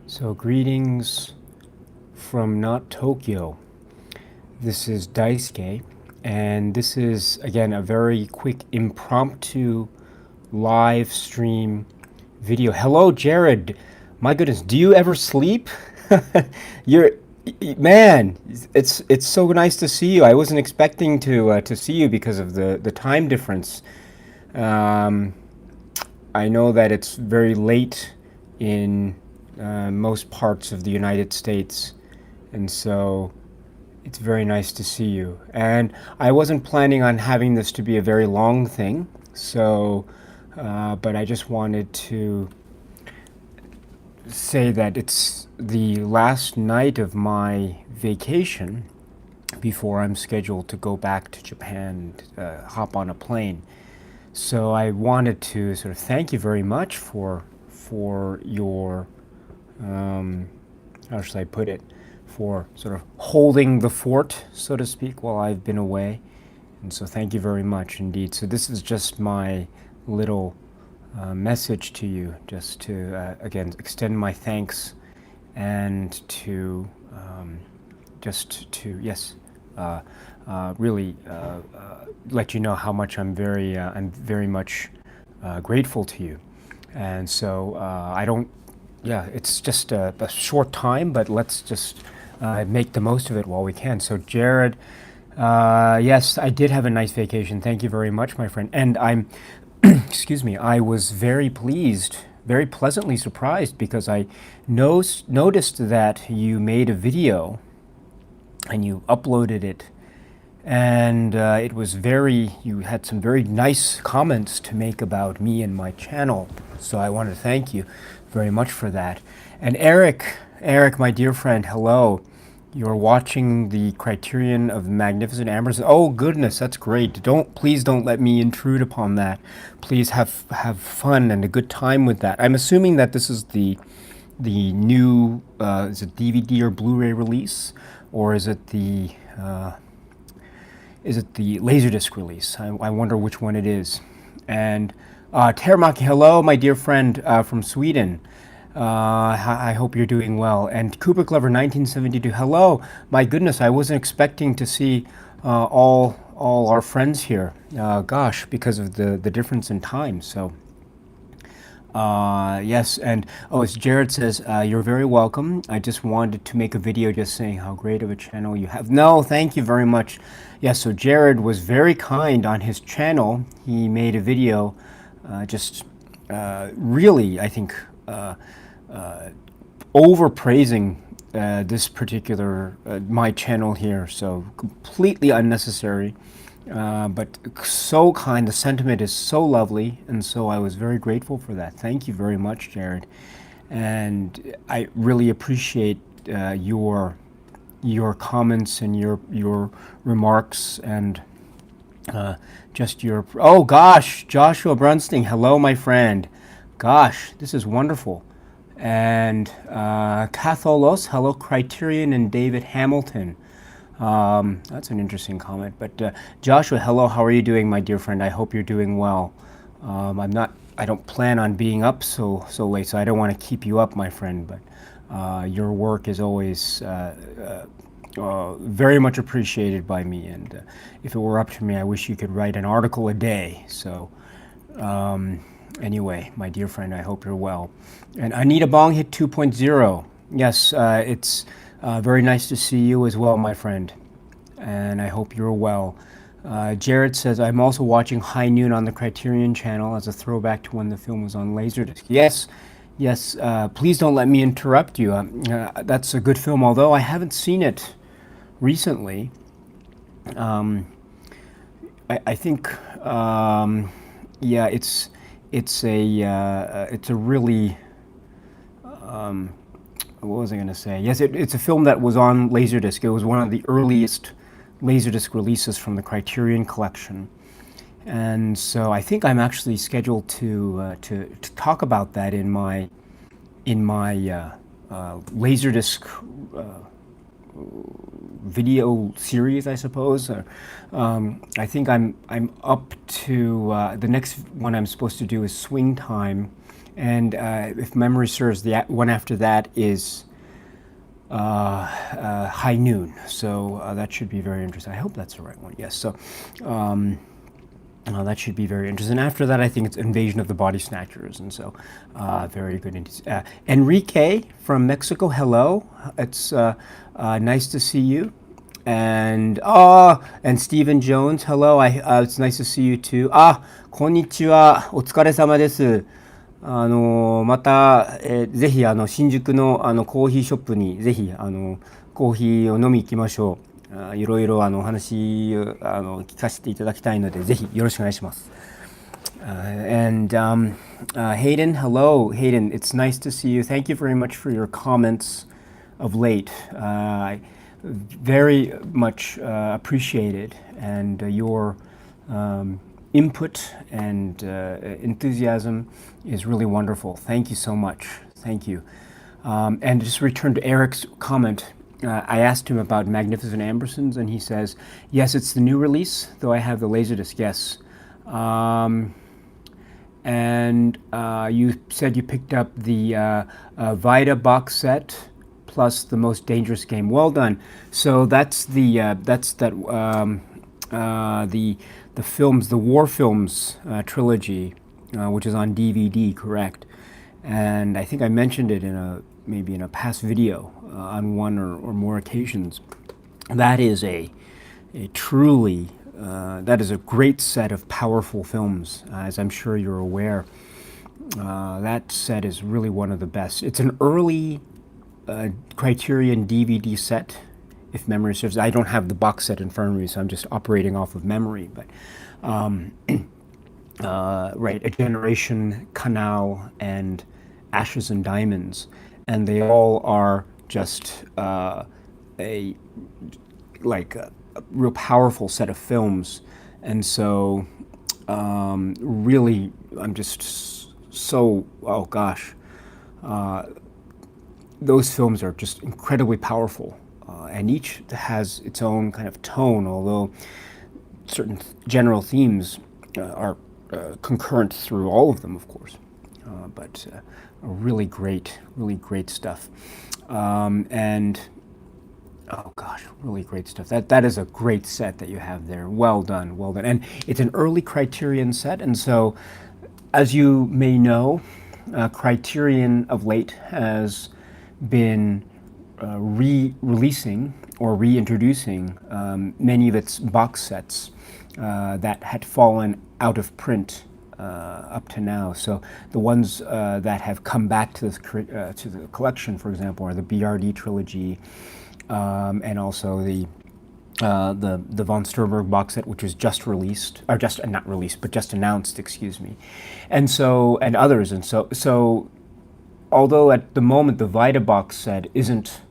So greetings from not Tokyo. This is Daisuke, and this is again a very quick impromptu live stream video. Hello, Jared. My goodness, do you ever sleep? You're man. It's so nice to see you. I wasn't expecting to see you because of the time difference. Um, I know that it's very late in most parts of the United States, and so it's very nice to see you. And I wasn't planning on having this to be a very long thing, so but I just wanted to say that it's the last night of my vacation before I'm scheduled to go back to Japan and hop on a plane. So I wanted to sort of thank you very much for your how should I put it, for sort of holding the fort, so to speak, while I've been away. And so thank you very much indeed. So this is just my little message to you, just to again extend my thanks and to just to yes, really let you know how much I'm very much grateful to you. And so I don't, yeah, it's just a short time, but let's just make the most of it while we can. So Jared, yes, I did have a nice vacation. Thank you very much, my friend. And I'm, excuse me, I was very pleased, very pleasantly surprised because I noticed that you made a video and you uploaded it, and it was you had some very nice comments to make about me and my channel. So I want to thank you very much for that. And Eric, my dear friend, hello. You're watching the Criterion of Magnificent Amber's. Oh goodness, that's great. Please don't let me intrude upon that. Please have fun and a good time with that. I'm assuming that this is the new is it DVD or Blu-ray release, or is it the Laserdisc release? I wonder which one it is. And Teramaki, hello, my dear friend from Sweden. I hope you're doing well. And Cooper Clever 1972, hello. My goodness, I wasn't expecting to see all our friends here. Gosh, because of the difference in time. So. Yes, and as Jared says, you're very welcome. I just wanted to make a video just saying how great of a channel you have. No, thank you very much. Yes, so Jared was very kind on his channel. He made a video just really, I think, overpraising this particular, my channel here. So completely unnecessary. But so kind, the sentiment is so lovely, and so I was very grateful for that. Thank you very much, Jared. And I really appreciate your comments and your remarks and just your, oh gosh, Joshua Brunsting, hello my friend. Gosh, this is wonderful. And Catholos, hello Criterion and David Hamilton. That's an interesting comment. But Joshua, hello, how are you doing, my dear friend? I hope you're doing well. I don't plan on being up so late, so I don't want to keep you up, my friend. But your work is always very much appreciated by me. And if it were up to me, I wish you could write an article a day. So anyway, my dear friend, I hope you're well. And Anita Bong hit 2.0. Yes, it's very nice to see you as well, my friend, and I hope you're well. Jared says, I'm also watching High Noon on the Criterion channel as a throwback to when the film was on Laserdisc. Yes, yes, please don't let me interrupt you. That's a good film, although I haven't seen it recently. I think, yeah, it's a really, what was I going to say? Yes, it's a film that was on Laserdisc. It was one of the earliest Laserdisc releases from the Criterion Collection. And so I think I'm actually scheduled to talk about that in my Laserdisc video series, I suppose. I think I'm up to the next one I'm supposed to do is Swing Time, and if memory serves, the one after that is High Noon. So that should be very interesting. I hope that's the right one. Yes. So. That should be very interesting. After that, I think it's Invasion of the Body Snatchers, and so very good. Enrique from Mexico, hello. It's nice to see you. And Stephen Jones, hello. It's nice to see you too. こんにちは。お疲れ様です。また、ぜひ新宿のコーヒーショップにぜひコーヒーを飲み行きましょう。いろいろお話を聞かせていただきたいのでぜひよろしくお願いします。Hayden, hello, Hayden. It's nice to see you. Thank you very much for your comments of late. I very much appreciate it, and your input and enthusiasm is really wonderful. Thank you so much. Thank you. And just return to Eric's comment. I asked him about Magnificent Ambersons, and he says, yes, it's the new release, though I have the Laserdisc, yes. And you said you picked up the Vita box set plus the Most Dangerous Game. Well done. So that's the films, the War Films Trilogy, which is on DVD, correct? And I think I mentioned it maybe in a past video on one or more occasions. That is a truly that is a great set of powerful films, as I'm sure you're aware. That set is really one of the best. It's an early Criterion DVD set, if memory serves. I don't have the box set in front of me, so I'm just operating off of memory. But right, A Generation, Canal, and Ashes and Diamonds, and they all are just a real powerful set of films. And so really I'm just so, oh gosh, those films are just incredibly powerful, and each has its own kind of tone, although certain general themes are concurrent through all of them, of course. But really great stuff. And oh gosh, really great stuff. That is a great set that you have there. Well done, well done. And it's an early Criterion set, and so, as you may know, Criterion of late has been re-releasing or reintroducing many of its box sets that had fallen out of print up to now. So the ones that have come back to the collection, for example, are the BRD trilogy, and also the von Sternberg box set, which was just released, or just not released, but just announced, excuse me, and others. And so although at the moment the Vita box set isn't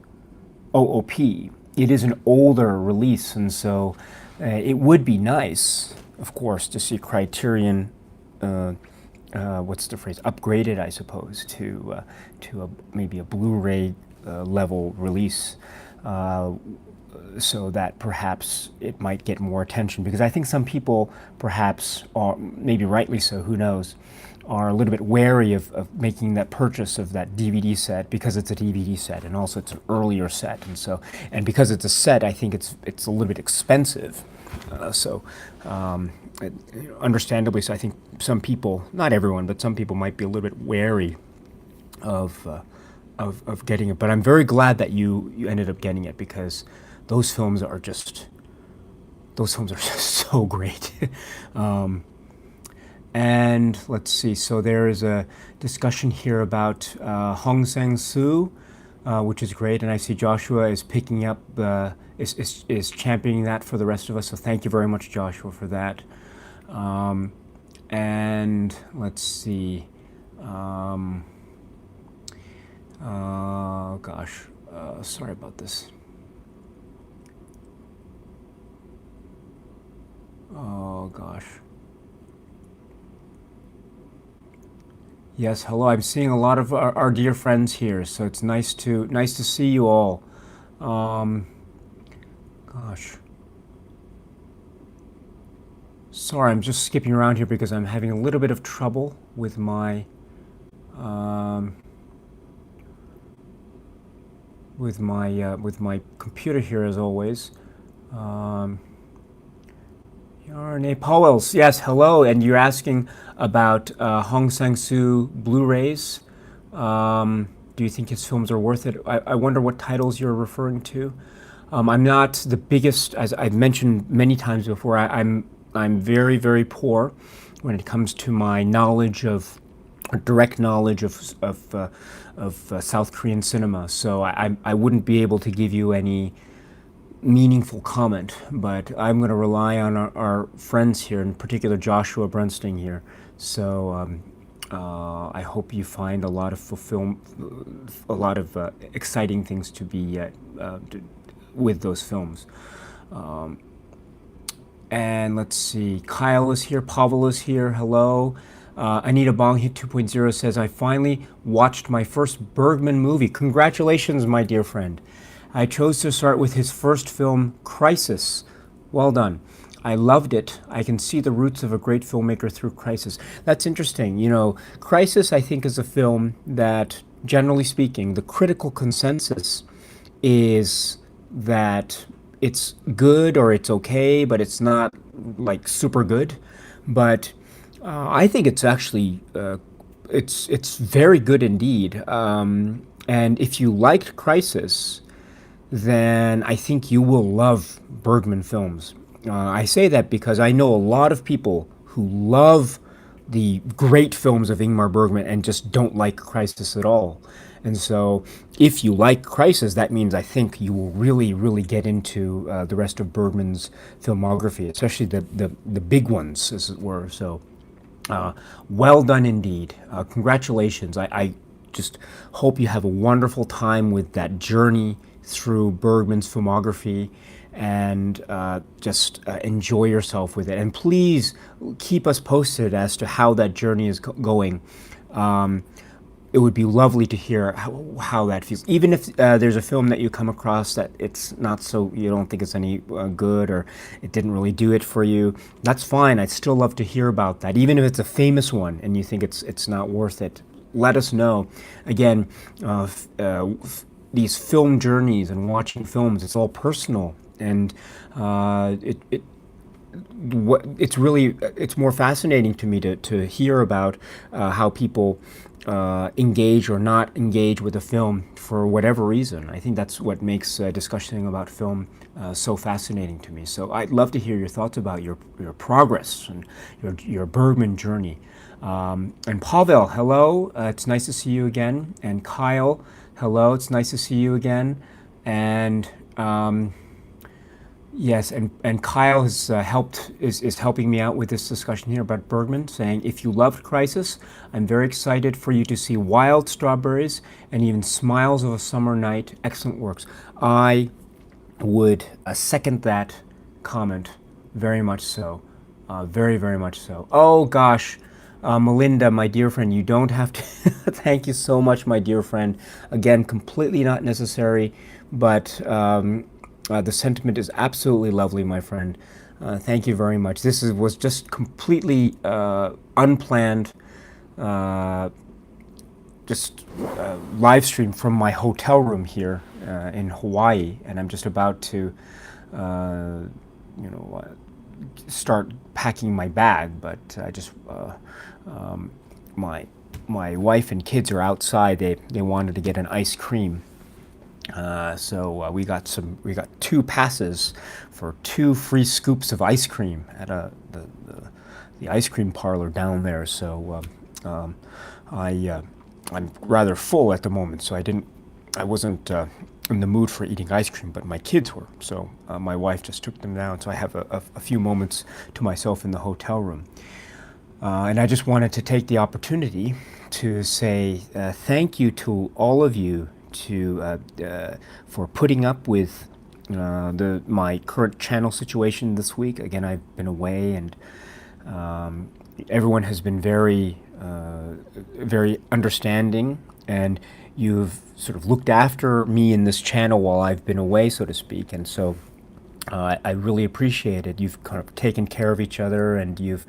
OOP, it is an older release, and so it would be nice, of course, to see Criterion, what's the phrase, upgraded, I suppose, to maybe a Blu-ray level release, so that perhaps it might get more attention. Because I think some people, perhaps, are, maybe rightly so, who knows, are a little bit wary of making that purchase of that DVD set because it's a DVD set, and also it's an earlier set, and because it's a set, I think it's a little bit expensive. Understandably so, I think some people, not everyone, but some people might be a little bit wary of getting it. But I'm very glad that you ended up getting it, because those films are just so great. And let's see, so there is a discussion here about Hong Sang-soo, which is great, and I see Joshua is picking up, is championing that for the rest of us, so thank you very much, Joshua, for that. And let's see, gosh, sorry about this. Oh gosh. Yes, hello. I'm seeing a lot of our dear friends here, so it's nice to see you all. Um, gosh. Sorry, I'm just skipping around here because I'm having a little bit of trouble um, with my computer here as always. Um, RNA Powell's, yes, hello, and you're asking about Hong Sang-soo Blu-rays. Do you think his films are worth it? I wonder what titles you're referring to. I'm not the biggest, as I've mentioned many times before. I'm very very poor when it comes to my knowledge of direct knowledge of South Korean cinema. So I wouldn't be able to give you any meaningful comment, but I'm going to rely on our friends here, in particular Joshua Brunsting here. So I hope you find a lot of exciting things to be with those films. And let's see, Kyle is here, Pavel is here, hello. Anita Bong Hit 2.0 says, I finally watched my first Bergman movie. Congratulations, my dear friend. I chose to start with his first film, Crisis. Well done. I loved it. I can see the roots of a great filmmaker through Crisis. That's interesting. You know, Crisis, I think, is a film that, generally speaking, the critical consensus is that it's good or it's okay, but it's not like super good. But I think it's actually it's very good indeed. And if you liked Crisis, then I think you will love Bergman films. I say that because I know a lot of people who love the great films of Ingmar Bergman and just don't like Crisis at all. And so, if you like Crisis, that means I think you will really, really get into the rest of Bergman's filmography, especially the big ones, as it were. So, well done indeed. Congratulations. I just hope you have a wonderful time with that journey through Bergman's filmography, and just enjoy yourself with it. And please keep us posted as to how that journey is going. It would be lovely to hear how that feels. Even if there's a film that you come across that it's not so, you don't think it's any good, or it didn't really do it for you, that's fine. I'd still love to hear about that. Even if it's a famous one and you think it's not worth it, let us know. Again, these film journeys and watching films, it's all personal, and it's more fascinating to me to hear about how people engage or not engage with a film for whatever reason. I think that's what makes discussing about film so fascinating to me. So I'd love to hear your thoughts about your progress and your Bergman journey. And Pavel, hello, it's nice to see you again. And Kyle, hello, it's nice to see you again. And yes, and Kyle has is helping me out with this discussion here about Bergman, saying, if you loved Crisis, I'm very excited for you to see Wild Strawberries and even Smiles of a Summer Night. Excellent works. I would second that comment very much so. Very, very much so. Oh, gosh. Melinda, my dear friend, you don't have to. Thank you so much, my dear friend. Again, completely not necessary, but the sentiment is absolutely lovely, my friend. Thank you very much. This was just completely unplanned, just live stream from my hotel room here in Hawaii, and I'm just about to, start packing my bag. But I just my wife and kids are outside. They wanted to get an ice cream. So we got 2 passes for 2 free scoops of ice cream at the ice cream parlor down there. So I'm rather full at the moment, so I wasn't in the mood for eating ice cream, but my kids were. So my wife just took them down, so I have a few moments to myself in the hotel room. And I just wanted to take the opportunity to say thank you to all of you for putting up with my current channel situation this week. Again, I've been away, and everyone has been very very understanding, and you've sort of looked after me in this channel while I've been away, so to speak, and so I really appreciate it. You've kind of taken care of each other, and you've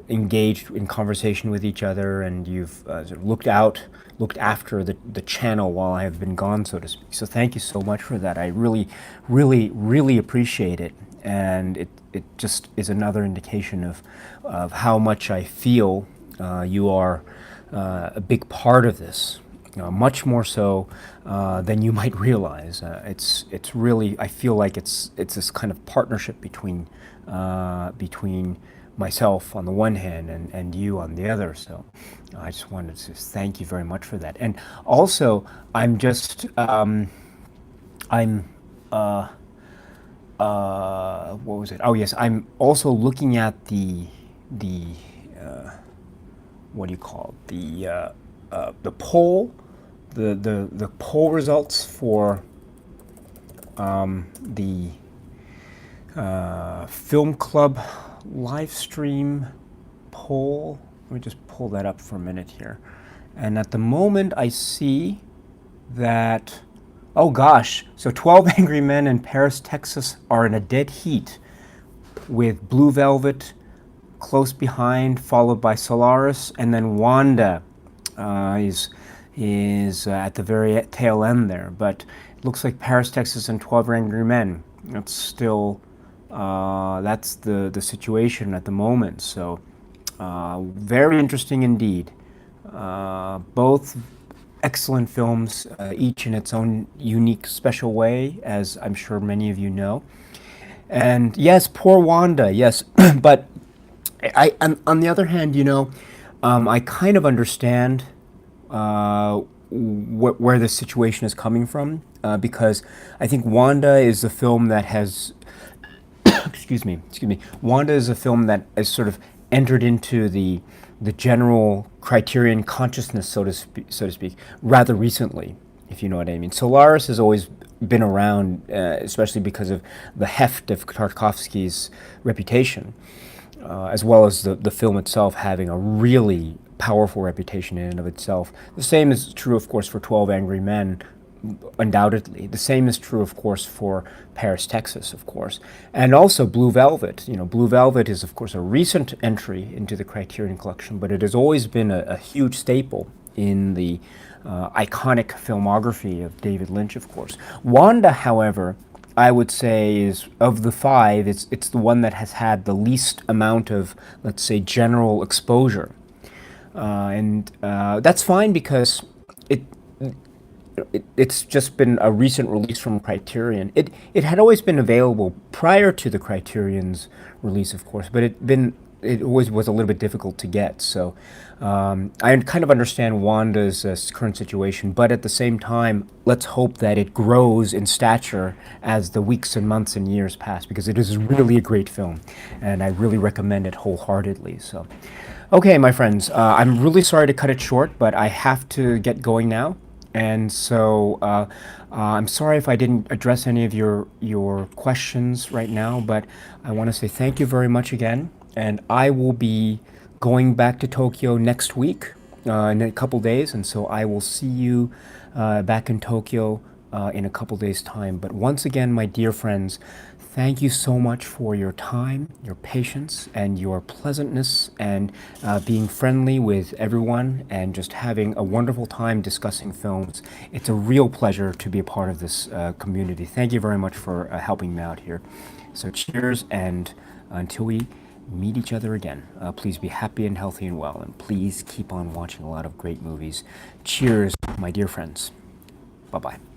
engaged in conversation with each other, and you've sort of looked after the channel while I have been gone, so to speak. So thank you so much for that. I really, really, really appreciate it, and it just is another indication of how much I feel you are a big part of this. Much more so than you might realize. It's really, I feel like it's this kind of partnership between myself on the one hand and you on the other. So I just wanted to thank you very much for that. And also, I'm just what was it? Oh yes, I'm also looking at the what do you call it? The poll, the poll results for the film club live stream poll. Let me just pull that up for a minute here. And at the moment I see that, oh gosh, so 12 Angry Men in Paris, Texas are in a dead heat, with Blue Velvet close behind, followed by Solaris, and then Wanda is at the very tail end there. But it looks like Paris, Texas, and 12 Angry Men. That's still that's the situation at the moment. So very interesting indeed. Both excellent films, each in its own unique, special way, as I'm sure many of you know. And yes, poor Wanda. Yes, but on the other hand, you know, I kind of understand where this situation is coming from, because I think Wanda is a film that has, excuse me, Wanda is a film that has sort of entered into the general Criterion consciousness, so to speak, rather recently, if you know what I mean. Solaris has always been around, especially because of the heft of Tarkovsky's reputation, as well as the film itself having a really powerful reputation in and of itself. The same is true, of course, for 12 Angry Men, undoubtedly. The same is true, of course, for Paris, Texas, of course. And also Blue Velvet. You know, Blue Velvet is, of course, a recent entry into the Criterion Collection, but it has always been a huge staple in the iconic filmography of David Lynch, of course. Wanda, however, I would say is, of the five, it's the one that has had the least amount of, let's say, general exposure. And that's fine, because it's just been a recent release from Criterion. It had always been available prior to the Criterion's release, of course, but it always was a little bit difficult to get. So I kind of understand Wanda's current situation, but at the same time, let's hope that it grows in stature as the weeks and months and years pass, because it is really a great film, and I really recommend it wholeheartedly. So, okay, my friends, I'm really sorry to cut it short, but I have to get going now. And so I'm sorry if I didn't address any of your questions right now, but I want to say thank you very much again. And I will be going back to Tokyo next week, in a couple days, and so I will see you back in Tokyo in a couple days' time. But once again, my dear friends, thank you so much for your time, your patience, and your pleasantness, and being friendly with everyone, and just having a wonderful time discussing films. It's a real pleasure to be a part of this community. Thank you very much for helping me out here. So cheers, and until we meet each other again, please be happy and healthy and well, and please keep on watching a lot of great movies. Cheers, my dear friends. Bye-bye.